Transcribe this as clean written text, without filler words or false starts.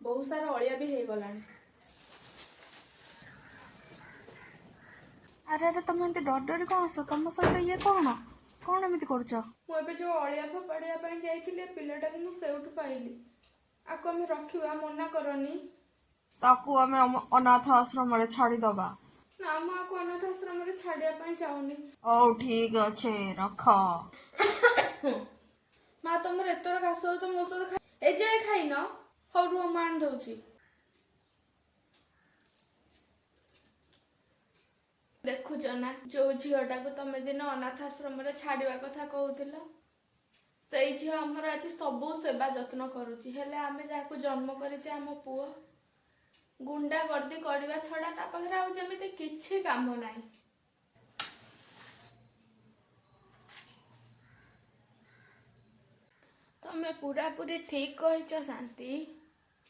बहुत सारा अलिया भी हो गलानी। अरे अरे तुम एमती डर डरी कौन आस तुम सहित ये कौन कौन एमती कर मुझे जो अलिया फोपाड़ा जाइए पिलाटा को मुझे पाइली आपको आम रखा मना करनी ताकू आम अनाथ आश्रम छाड़ीदबा ना मुझे अनाथ आश्रम छाड़िया चाहूनी। ओ ठीक अच्छे रख माँ तुम एतर घास हो तो मो सहित ए जाए खाई न हौ रुह मान दौची देखुच ना जो झीटा को तुम दिन अनाथ आश्रम छाड़ा कथा कहूल से झी आमर आज सबू सेवा जत्न करुच्ची हेले आमे जहाँ जन्म करें आम पुओ गुंडा गर्दी करने छड़ा ता पाखे आउ जमी किछि काम ना। तमें पूरा पूरी ठीक कहिच शांति।